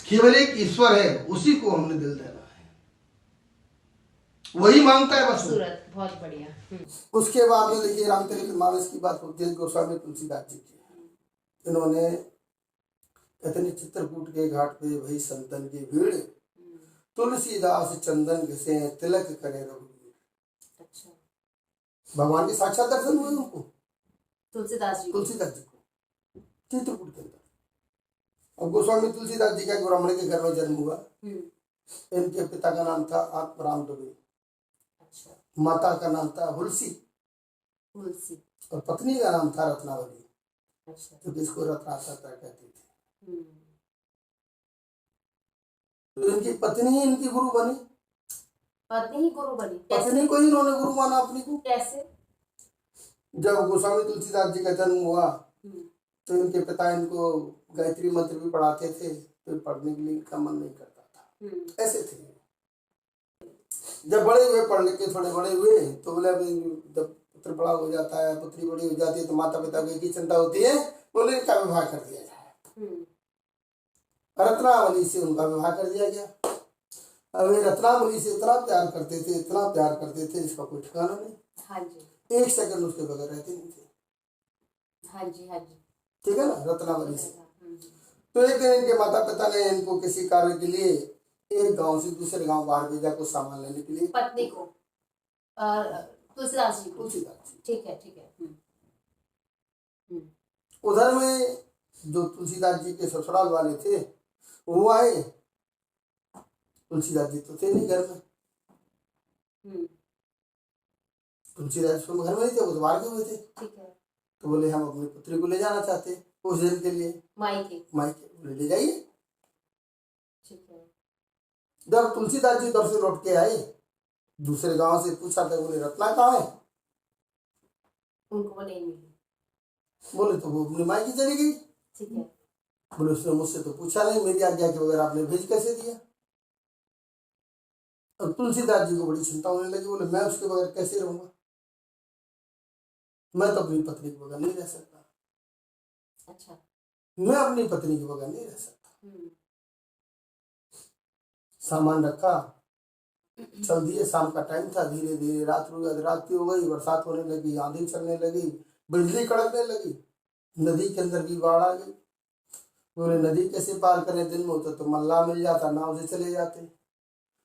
केवल एक ईश्वर है, उसी को हमने दिल देना है, वही मांगता है बस। सूरत बहुत बढ़िया। उसके बाद में देखिए रामचरितमानस की बात होती है, गोस्वामी तुलसीदास जी की। इन्होंने इतने चित्रकूट के घाट पे भई संतन की भीड़, तुलसीदास चंदन घिसे तिलक करे रघुवीर। अच्छा, भगवान के साक्षात दर्शन हुए उनको, तुलसीदास जी को चित्रकूट के अंदर। अब गोस्वामी तुलसीदास जी का ब्राह्मण के घर में जन्म हुआ। इनके पिता का नाम था आत्मराम दुबे। अच्छा, माता का नाम था हुलसी, और पत्नी का नाम था रत्नावली। अच्छा, तो इसको रत्नावली कहती थी। तो इनकी पत्नी इनकी गुरु बनी। पत्नी ही गुरु बनी? पत्नी को ही इन्होंने गुरु माना अपनी को। कैसे? जब गोस्वामी तुलसीदास जी का जन्म हुआ तो इनके पिता इनको गायत्री मंत्र भी पढ़ाते थे, तो पढ़ने के लिए इनका मन नहीं करता था। ऐसे थे। जब बड़े हुए, पढ़ लिख के थोड़े बड़े हुए, तो बोले अभी जब पुत्र बड़ा हो जाता है, पुत्री बड़ी हो जाती है, तो माता पिता को एक ही चिंता होती है, बोले इनका विवाह कर दिया जाए। रत्नावली से उनका विवाह कर दिया गया। अब रत्नावली से इतना प्यार करते थे, इतना प्यार करते थे, इसका कोई ठिकाना नहीं। हाँ जी। 1 सेकंड उसके बगैर रहते नहीं थे। हाँ जी, हाँ जी, ठीक है ना, रत्नावली से। तो एक दिन इनके माता पिता ने इनको किसी कार्य के लिए एक गांव से दूसरे गांव बाहर भेजा, कुछ सामान लेने के लिए। पत्नी को, तुलसीदास जी को। तुलसीदास जी। ठीक है, ठीक है। उधर में जो तुलसीदास जी के ससुराल वाले थे वो आए, तुलसीदास जी तो थे नहीं घर में। तुलसीदास जी घर में नहीं थे, वो तो बाहर गए हुए थे। ठीक है। तो बोले हम अपनी पुत्री को ले जाना चाहते हैं कुछ दिन के लिए मायके। मायके। बोले ले जाइए। ठीक है। जब तुलसीदास जी उधर से लौट के आए, दूसरे गांव से पूछा था, बोले रत्ना कहाँ है? उनको वो नहीं मिली। बोले तो वो अपनी मायके चली गई। ठीक है। बोले उसने मुझसे तो पूछा नहीं, मेरी आज्ञा के बगैर आपने भेज कैसे दिया? अब तुलसीदास जी को बड़ी चिंता होने लगी। बोले मैं उसके बगैर कैसे रहूंगा, मैं तो अपनी पत्नी के बगैर नहीं रह सकता। अच्छा। मैं अपनी पत्नी के बगैर नहीं रह सकता। सामान रखा, चल दिए। शाम का टाइम था, धीरे धीरे रात हो गई, बरसात होने लगी, आंधी चलने लगी, बिजली कड़कने लगी, नदी के अंदर भी बाढ़ आ गई। बोले नदी कैसे पार करें? दिन में होता तो मल्ला मिल जाता, नाव से चले जाते।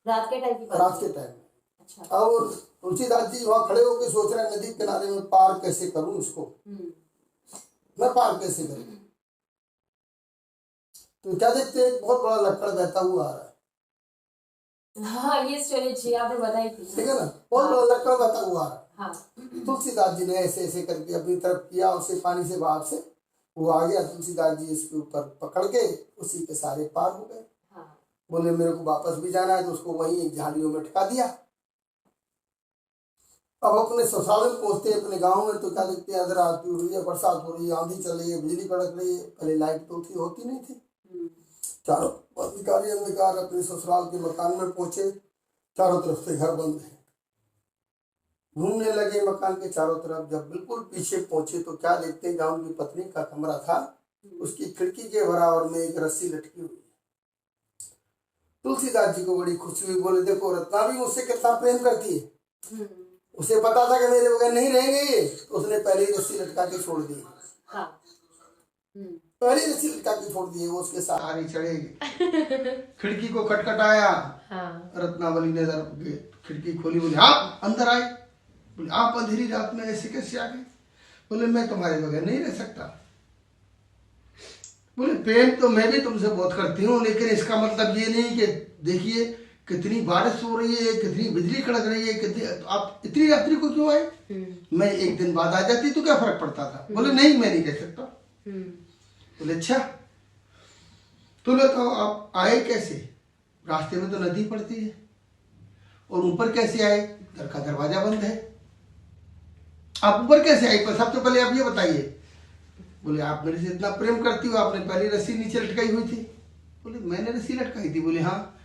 रात के टाइम की बात रात के टाइम। अच्छा। और तुलसीदास जी वहां खड़े होकर सोच रहे हैं नदी किनारे में पार कैसे करूं इसको, मैं पार कैसे करूं? तो क्या देखते हैं, बहुत बड़ा लक्कड़ बहता हुआ आ रहा है। हाँ, ये स्टोरी जी आपने बताई थी, ठीक है ना, बहुत बड़ा लक्कड़ बहता हुआ आ रहा है। हाँ। तुलसीदास जी ने ऐसे ऐसे करके अपनी तरफ किया, उसे पानी से बाहर से वो आ गया। तुलसीदास जी इसके ऊपर पकड़ के उसी के सारे पार हो गए। हाँ। बोले मेरे को वापस भी जाना है, तो उसको वहीं झाड़ियों में ठका दिया। अब अपने ससुराल में पहुंचते अपने गांव में, तो क्या देखते हैं, अगर रात हो रही है, बरसात हो रही है, आंधी चल रही है, बिजली कड़क रही है। पहले लाइट तो होती नहीं थी। चारों अंधकार ही अंधकार। अपने ससुराल के मकान में पहुंचे, चारों तरफ से घर बंद है। घूमने लगे मकान के चारों तरफ। जब बिल्कुल पीछे पहुंचे तो क्या देखते हैं, जहाँ उनकी पत्नी का कमरा था, उसकी खिड़की के बराबर में एक रस्सी लटकी हुई। तुलसीदास जी को बड़ी खुशी हुई। बोले देखो रत्ना भी मुझसे कितना प्रेम करती है, उसे पता था कि मेरे बगैर नहीं रहेंगे ये, तो उसने पहले ही रस्सी लटका के छोड़ दी। हाँ। पहले रस्सी लटका के छोड़ दी, वो उसके साथ आरी चढ़ेगी। खिड़की को खटखटाया। हाँ। रत्नावली ने खिड़की खोली। बोले आप अंदर आए। बोले आप अंधेरी रात में ऐसे कैसे आ गए? बोले मैं तुम्हारे बगैर नहीं रह सकता। बोले प्रेम तो मैं भी तुमसे बहुत करती हूँ, लेकिन इसका मतलब ये नहीं कि देखिए कितनी बारिश हो रही है, कितनी बिजली कड़क रही है, कितनी आप इतनी रात्रि को क्यों आए? मैं एक दिन बाद आ जाती तो क्या फर्क पड़ता था? बोले नहीं, मैं नहीं कह सकता। बोले अच्छा, तो बताओ आप आए कैसे? रास्ते में तो नदी पड़ती है। और ऊपर कैसे आए? घर का दरवाजा बंद है। आप ऊपर कैसे आए? पर सबसे पहले आप ये बताइए। बोले आप मेरे से इतना प्रेम करती हो, आपने पहली रस्सी नीचे लटकाई हुई थी। बोले मैंने रस्सी लटकाई थी? बोले हाँ।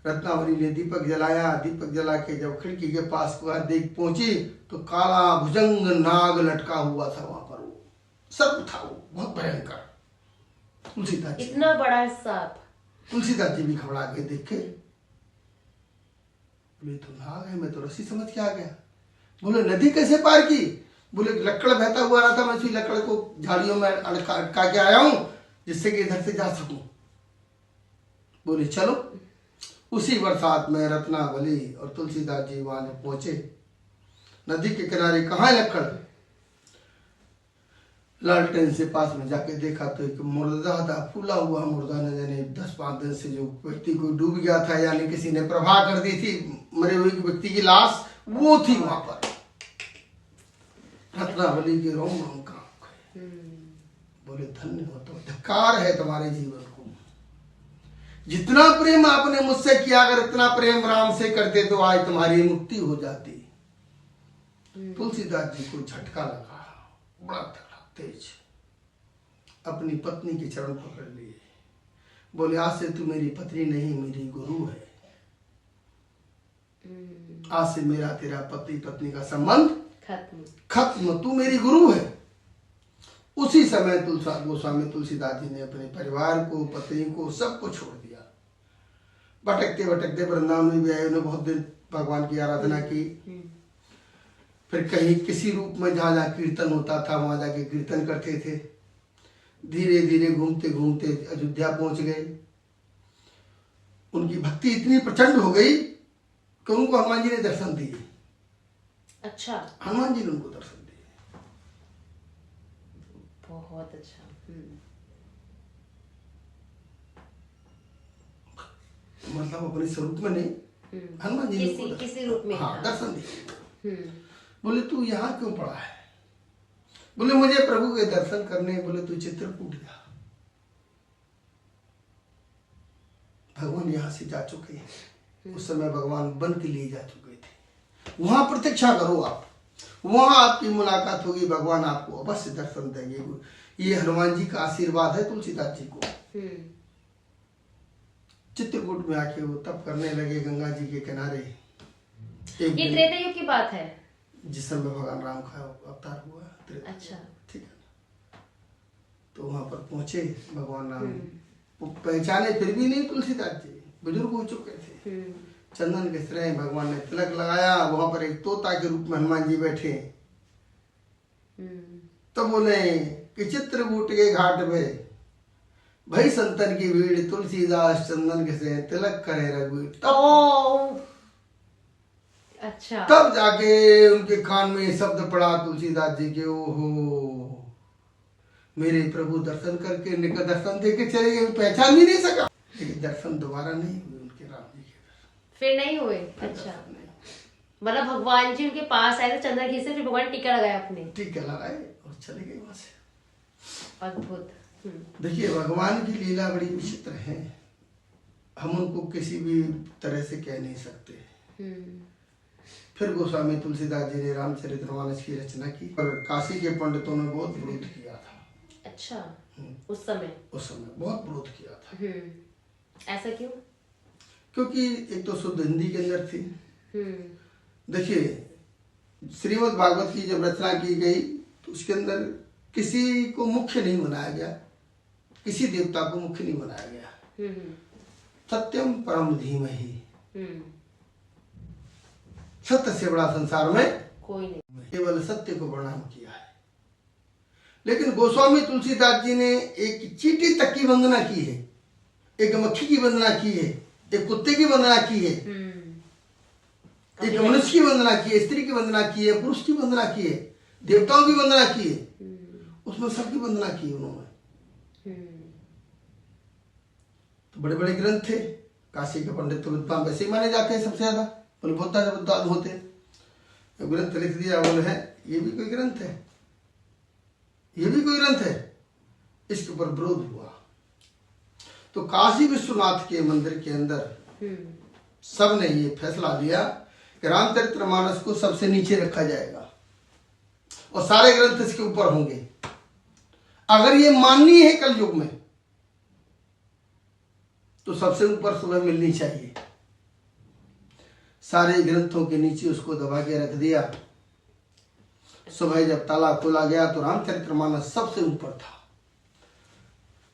रत्नावली ने दीपक जलाया। दीपक जला के जब खिड़की के पास देख पहुंची तो काला भुजंग नाग लटका हुआ था वहां पर। वो सर्प था, वो बहुत भयंकर। तुलसीदास जी, इतना बड़ा सांप। तुलसीदास जी भी घबरा गए देख के। बोले तो नाग है, मैं तो रस्सी समझ के आ गया। बोले नदी कैसे पार की? बोले लकड़ बहता हुआ रहा था, मैं उसी लकड़ को झाड़ियों में अटका के आया हूं, जिससे कि इधर से जा सकूं। बोले चलो। उसी बरसात में रत्नावली और तुलसीदास जी वहां पहुंचे। नदी के किनारे कहाँ है लकड़? लालटेन से पास में जाके देखा तो एक मुर्दा था, फूला हुआ मुर्दा, न जाने 10-5 दिन से जो व्यक्ति को डूब गया था, यानी किसी ने प्रभा कर दी थी, मरे हुए व्यक्ति की लाश वो थी वहां पर। रत्नावली के रोम रोम कांप गए। बोले धन्य हो, तो धिक्कार है तुम्हारे जीवन को। जितना प्रेम आपने मुझसे किया, अगर इतना प्रेम राम से करते तो आज तुम्हारी मुक्ति हो जाती। तुलसीदास जी को झटका लगा, बड़ा तगड़ा तेज। अपनी पत्नी के चरण पकड़ लिए। बोले आज से तू मेरी पत्नी नहीं, मेरी गुरु है। आज से मेरा तेरा पति पत्नी का संबंध खत्म, तू मेरी गुरु है। उसी समय गोस्वामी तुलसीदास जी ने अपने परिवार को, पत्नी को, सबको छोड़ दिया। भटकते भटकते वृंदावन में भी आए। उन्होंने बहुत दिन भगवान की आराधना की। फिर कहीं किसी रूप में जहाँ जहाँ कीर्तन होता था वहां जाके कीर्तन करते थे। धीरे धीरे घूमते घूमते अयोध्या पहुंच गए। उनकी भक्ति इतनी प्रचंड हो गई कि उनको हनुमान जी ने दर्शन दिए। अच्छा। हनुमान जी ने उनको दर्शन दिए। बहुत अच्छा। मतलब अपने स्वरूप में नहीं, हनुमान जी ने किसी उनको किसी रूप में, हाँ हाँ। दर्शन दिए। हम्म, बोले तू यहाँ क्यों पड़ा है? बोले मुझे प्रभु के दर्शन करने। बोले तू चित्रकूट जा। भगवान यहाँ से जा चुके हैं। उस समय भगवान वन के लिए जा चुके थे। वहां प्रतीक्षा करो आप, वहां आपकी मुलाकात होगी, भगवान आपको अवश्य दर्शन देंगे। ये हनुमान जी का आशीर्वाद है तुलसीदास जी को। चित्रकूट में आके वो तप करने लगे गंगा जी के किनारे। ये त्रेता युग की बात है, जिस समय भगवान राम का अवतार हुआ। अच्छा, ठीक है। तो वहां पर पहुंचे भगवान राम। वो पहचाने फिर भी नहीं तुलसीदास जी, बुजुर्ग हो चुके थे। चंदन के श्रेय भगवान ने तिलक लगाया। वहां पर एक तोता के रूप में हनुमान जी बैठे। तो बोले कि चित्रकूट के घाट पे भाई संतन की भीड़, तुलसीदास चंदन के श्रेय तिलक करे रघुवीर। अच्छा, तब जाके उनके कान में शब्द पड़ा तुलसीदास जी के, ओहो मेरे प्रभु दर्शन करके निकट दर्शन दे के चले गए, पहचान भी नहीं सका। लेकिन दर्शन दोबारा नहीं हुए उनके राम जी के। फिर नहीं हुए। अच्छा, मतलब भगवान जी उनके पास आए थे चंदन घी से, फिर भगवान टीका लगाया अपने, टीका लगाए और चले गए वहां से। अद्भुत। देखिए भगवान की लीला बड़ी विचित्र है, हम उनको किसी भी तरह से कह नहीं सकते। फिर गोस्वामी तुलसीदास जी ने रामचरितमानस की रचना की और काशी के पंडितों ने बहुत विरोध किया था। अच्छा, उस समय बहुत विरोध किया था। ऐसा क्यों? क्योंकि एक तो शुद्ध हिंदी के अंदर थी। देखिए श्रीमद् भागवत की जब रचना की गई तो उसके अंदर किसी को मुख्य नहीं बनाया गया, किसी देवता को मुख्य नहीं बनाया गया। सत्यम परम धीमहि, सत्य से बड़ा संसार में कोई नहीं, केवल सत्य को प्रणाम किया है। लेकिन गोस्वामी तुलसीदास जी ने एक चींटी तक की वंदना की है, एक मक्खी की वंदना की है, एक कुत्ते की वंदना की है, एक मनुष्य की वंदना की है, स्त्री की वंदना की है, पुरुष की वंदना की है, देवताओं की वंदना की है। उसमें सबकी वंदना की उन्होंने। तो बड़े बड़े ग्रंथ थे। काशी के पंडित तो विद्वान वैसे ही माने जाते हैं सबसे ज्यादा, विद्वान होते। ग्रंथ लिख दिया बोले है ये भी कोई ग्रंथ है, ये भी कोई ग्रंथ है, इसके ऊपर विरोध हुआ। तो काशी विश्वनाथ के मंदिर के अंदर सब ने ये फैसला लिया कि रामचरितमानस को सबसे नीचे रखा जाएगा और सारे ग्रंथ इसके ऊपर होंगे। अगर ये माननीय है कल युग में तो सबसे ऊपर सुबह मिलनी चाहिए। सारे ग्रंथों के नीचे उसको दबा के रख दिया। सुबह जब ताला खोला गया तो रामचरितमानस सबसे ऊपर था,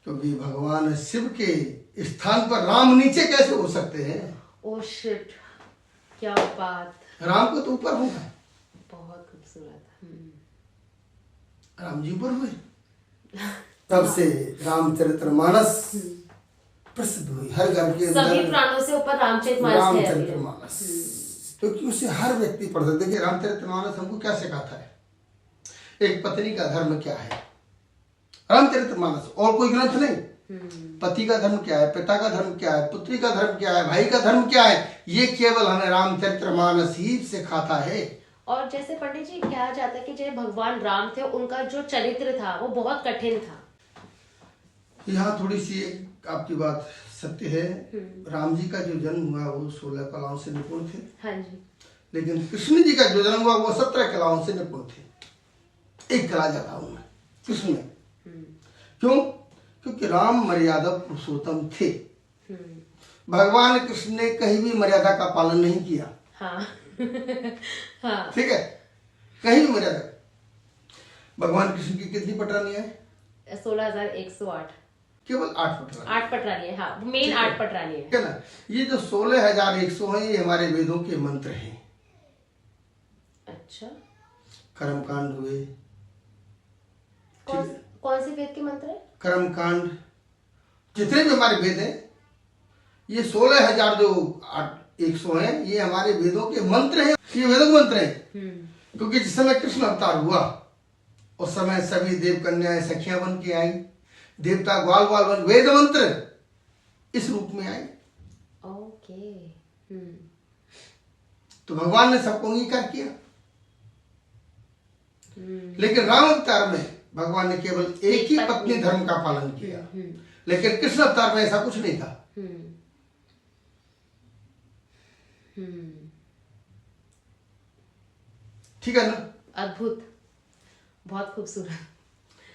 क्योंकि भगवान शिव के स्थान पर राम नीचे कैसे हो सकते हैं? ओ शिट, क्या बात। राम को तो ऊपर होगा। बहुत खूबसूरत। राम जी ऊपर हुए। तब से रामचरितमानस प्रसिद्ध हुई हर घर के अंदर। सभी प्राणों से ऊपर रामचरितमानस, क्योंकि उसे हर व्यक्ति पढ़ सकते। देखिए रामचरितमानस हमको क्या सिखाता है, एक पत्नी का धर्म क्या है। रामचरितमानस, और कोई ग्रंथ नहीं। पति का धर्म क्या है, पिता का धर्म क्या है, पुत्री का धर्म क्या है, भाई का धर्म क्या है, ये केवल हमें रामचरितमानस ही सिखाता है। और जैसे पंडित जी कहा जाता है कि जैसे भगवान राम थे, उनका जो चरित्र था वो बहुत कठिन था। यहाँ थोड़ी सी आपकी बात सत्य है। राम जी का जो जन्म हुआ वो 16 कलाओं से निपुण थे। हाँ जी। लेकिन कृष्ण जी का जो जन्म हुआ वो 17 कलाओं से निपुण थे। एक कला ज्यादा उनमें, कृष्ण में। क्यों? क्योंकि राम मर्यादा पुरुषोत्तम थे। भगवान कृष्ण ने कहीं भी मर्यादा का पालन नहीं किया। हाँ। हाँ। ठीक है, कहीं भी मर्यादा। भगवान कृष्ण की कितनी पटरानियां है? 16,108। केवल 8 पटरानियां। 8 पटरानी है, हाँ, मेन 8 पटरानी है। ठीक है ना। ये जो 16,100 है ये हमारे वेदों के मंत्र हैं। अच्छा, कर्मकांड हुए। कौन से वेद के मंत्र है? कर्मकांड, जितने भी हमारे वेद हैं ये 16,000 जो 100 है ये हमारे वेदों के मंत्र हैं। ये वेदों के मंत्र हैं। क्योंकि जिस समय कृष्ण अवतार हुआ उस समय सभी देव कन्याएं सखियां बन के आई, देवता ग्वाल ग्वाल बन, वेद मंत्र इस रूप में आई। ओके। तो भगवान ने सबको अंगीकार किया। लेकिन राम अवतार में भगवान ने केवल एक ही पत्नी धर्म का पालन किया, लेकिन कृष्ण अवतार में ऐसा कुछ नहीं था। ठीक है ना? अद्भुत, बहुत खूबसूरत।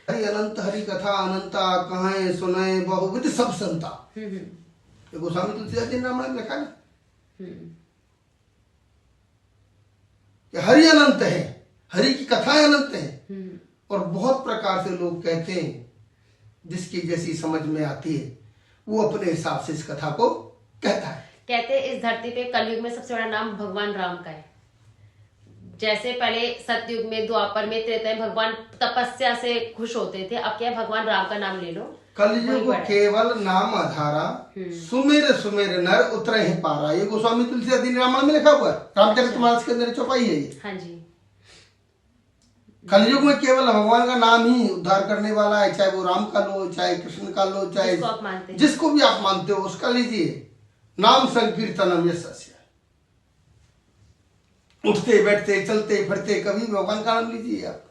हरि अनंत हरि कथा अनंता, कहें सुने बहुविध सब संता। ये गोस्वामी तुलसीदास जी ने रामायण में लिखा ना कि हरि अनंत है, हरि की कथाएं अनंत है, और बहुत प्रकार से लोग कहते हैं, जिसकी जैसी समझ में आती है वो अपने हिसाब से इस कथा को कहता है। कहते हैं इस धरती पे कलयुग में सबसे बड़ा नाम भगवान राम का है। जैसे पहले सतयुग में, द्वापर में, त्रेता में भगवान तपस्या से खुश होते थे, अब क्या है, भगवान राम का नाम ले लो। कलयुग केवल नाम आधारा, सुमेर सुमेर नर उतरे ही पारा। ये गोस्वामी तुलसीदास जी ने रामायण में लिखा हुआ है, रामचरितमानस के अंदर चौपाई है ये। हाँ जी। कलयुग में केवल भगवान का नाम ही उद्धार करने वाला है, चाहे वो राम का लो, चाहे कृष्ण का लो, चाहे जिसको भी आप मानते हो उसका लीजिए। नाम संकीर्तनम यस्य, उठते बैठते चलते फिरते कभी भगवान का नाम लीजिए आप।